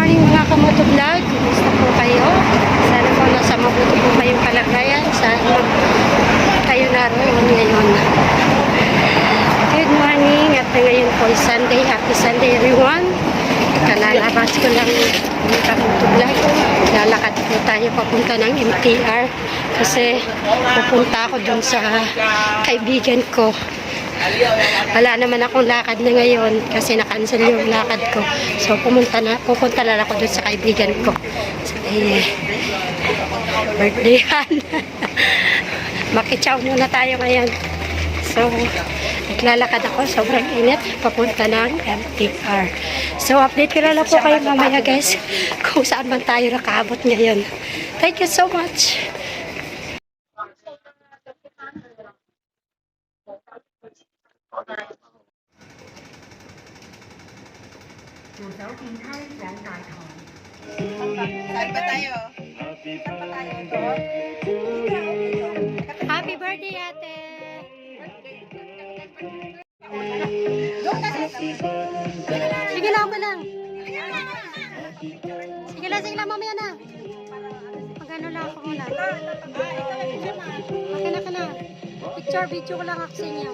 morning mga kamoto vlog. Kumusta po kayo? Sana po nasa mabuti po kayong kalagayan. Sana kayo naroon ngayon. Good morning at ngayon po ay Sunday. Happy Sunday everyone. Kalalabas ko lang mga kamoto vlog. Lalakad po tayo papunta ng MTR kasi pupunta ako dun sa kaibigan ko. Wala naman akong lakad na ngayon kasi na-cancel yung lakad ko. So pupunta na ako doon sa kaibigan ko. So, birthday yan. Makichaw muna tayo ngayon. So naglalakad ako, sobrang init, papunta ng MTR. So update ko na lang po kayo mamaya guys kung saan man tayo nakaabot ngayon. Thank you so much. Saan ba tayo? Happy birthday, ate! Sige lang, okay lang. Sige lang, mamaya na. Magano lang ako muna. Okay na. Video ko lang ako sa inyo.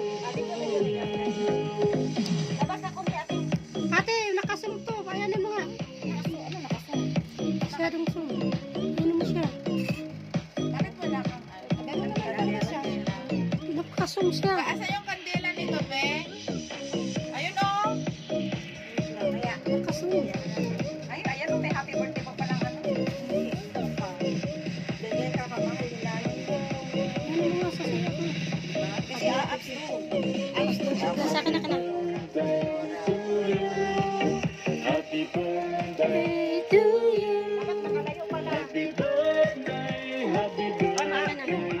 Ate, nakasum to. Bayanin mo nga. Masyadong sum. Ano mo siya? Bakit wala kang Nakasum siya. Asa yung kandila nito, be? Ayun o. Nakasum. Ay, ayan o, may happy birthday pa palang ano. Ganyan ka kamahal nila. Ano mo nga sa sayo ko? Kasi apps to. Sa akin na ka na. Birthday to you. Bakit nakalayo pala?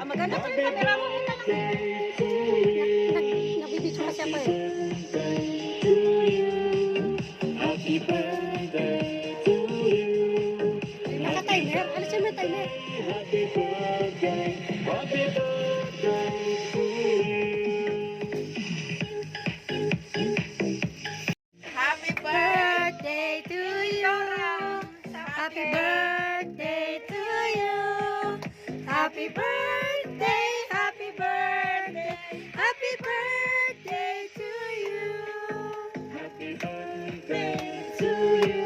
Maganda ko yung camera mo. Nagbibidyo kasi ako eh. Naka-timer? Ano siya may timer? Happy Birthday to you. Happy birthday to you. Happy birthday, happy birthday, happy birthday to you. Happy birthday to you.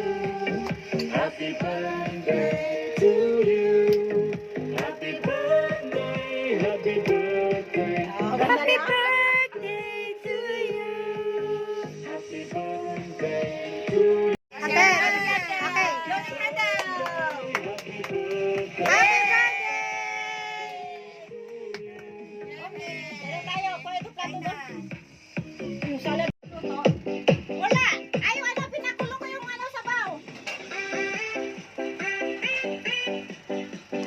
Happy birthday to you. Happy birthday, happy birthday. Happy birthday to you. Happy birthday to you. Okay. Loading na daw. Happy birthday. Okay. Dala tayo. Kung ito plato ba? Wala. Ay, wala. Pinakulo ko yung ano sabaw.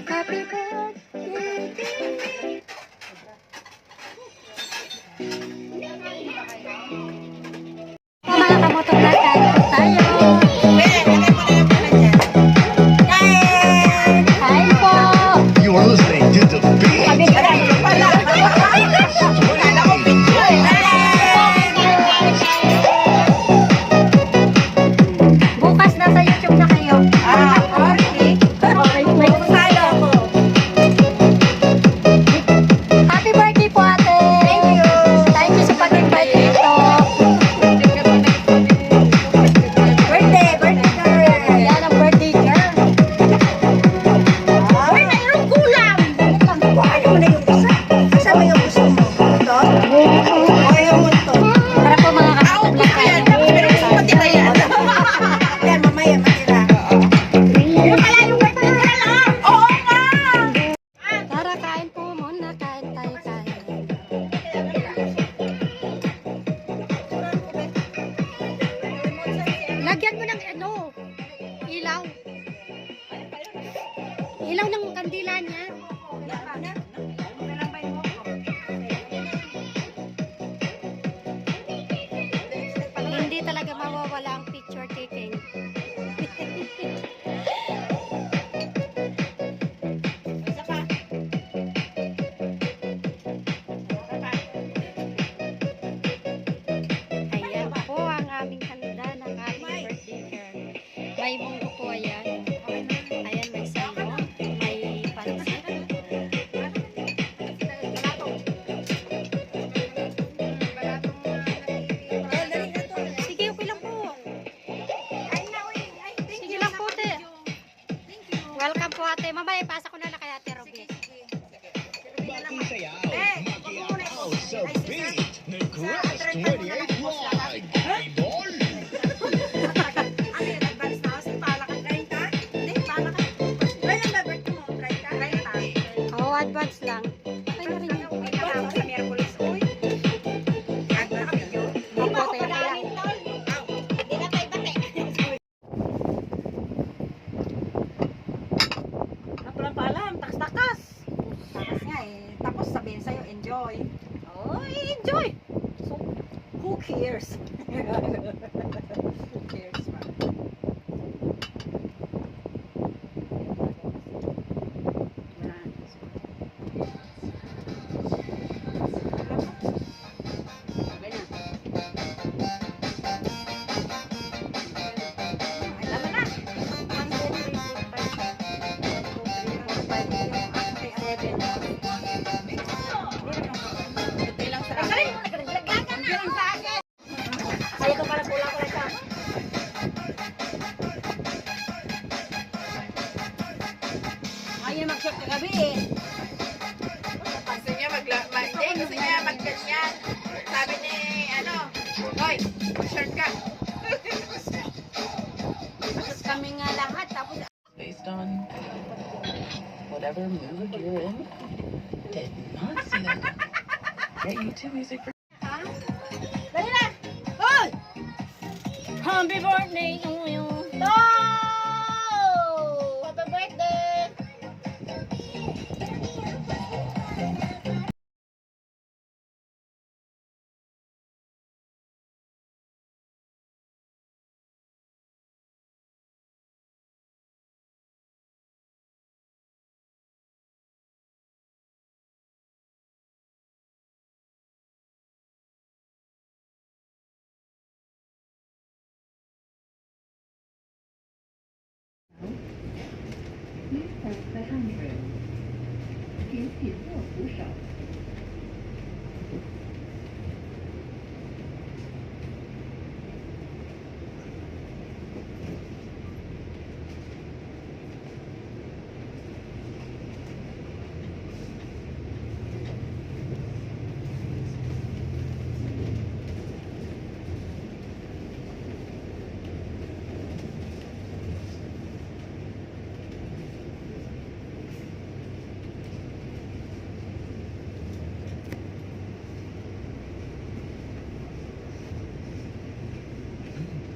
Happy birthday to you. Mga kamoto na tayo. Be, lagay mo na yung pala dyan. Yay! Hi po. You are listening to the beat. Wala. Kala ko picture. Bukas nasa YouTube na kayo. Okay. May salo ako. Happy birthday po ate. Thank you. Thank you sa pag-invite dito. Birthday girl. Yan ang birthday girl. Uy, mayroong kulang. Kuhanin mo na yung isa. Kasama yung gusto mo. Ito? Ayaw mo ito. Para po mga Ah, kamoto okay yan. Pero gusto mo tira yan. Yan, mamaya matira. Yung pala yung birthday girl, ah. Oo nga. Tara, kain po muna. Kain tayo, kain. Lagyan mo ng ano, ilaw. Ilaw ng kandila niya. Hindi talaga mawawala ang picture taking. Ayan po ang aming handa ng aming birthday girl. May munggo po mamaya ipasa ko na lang kay Ate Robin. Makisayaw, makiaw sa beat ng Crush 28 Vlog. Idol! Ano yung advance na? Kasi pala ka 30? Hindi, pala ka. Kailan ba birthday mo? 30? Oo, advance lang. Okay na rin yun. Uy, kasama sa Miyerkules. Uy. Advance ka yun. Opo, tayo lang. Hindi na tayo bate. Ako lang paalam, takas-takas. Takas nga eh. Tapos sabihin sa'yo, enjoy. Oh, enjoy. So, who cares? Who cares, man? Ay, ito pala pula ko lang siya. Ayaw mag-short kagabi eh. Gusto niya gusto niya mag-ganyan. Sabi ni, Hoy, short ka. Tapos kami nga lahat. Tapos based on whatever mood you're in. Did not see that. Get YouTube music for dali na! Hoy! Happy birthday to you! Oh! Happy birthday!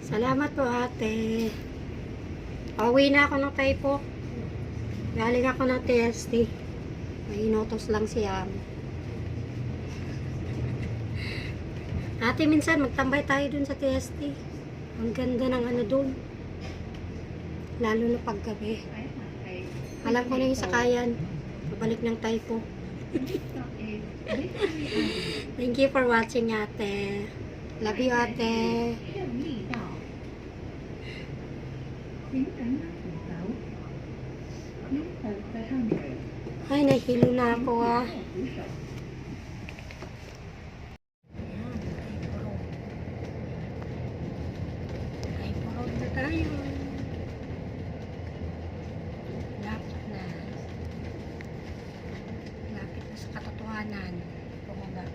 Salamat po, ate. Pauwi na ako ng Taipo. Galing ako ng TST. May inutos lang si Am. Ate, minsan magtambay tayo dun sa TST. Ang ganda ng ano dun. Lalo na paggabi. Alam ko na yung sakayan. Pabalik ng Taipo. Thank you for watching, ate. Love you, ate. Ay, nahilo na ako ah. Ay, purog na tayo. Lapit na. Lapit na sa katotohanan. Bumaba.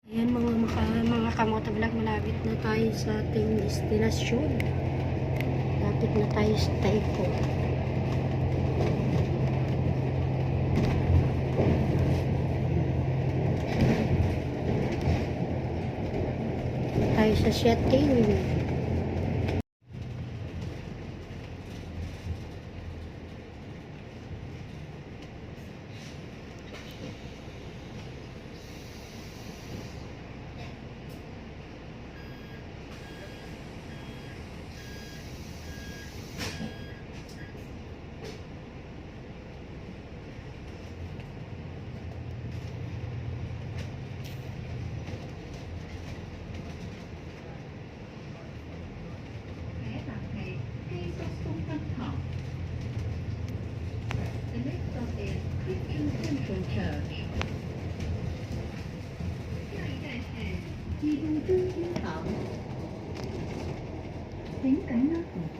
Ayan mga kamoto vlog, malapit na tayo sa ating destinasyon. Lapit na tayo sa Taipo. Tayo sa setting. 公司厅堂，请緊握扶手，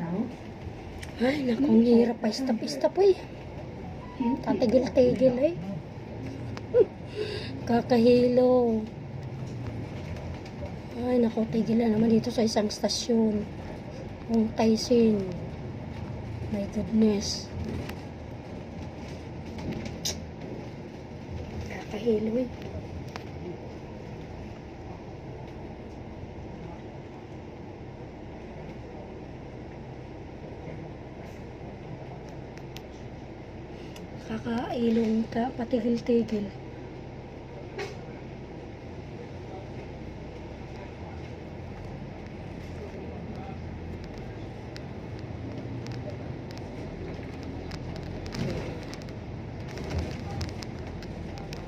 Ay, naku, ang hirap pa. Stop eh. 轉前 Tatigil-tigil eh. Kakahilo. Ay, naku, tigil na naman dito sa isang stasyon. Ang Taisin. My goodness. Kakahilo eh. Kakailong ka, patigil-tigil.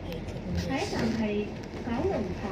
My goodness. 下一站係九龍塘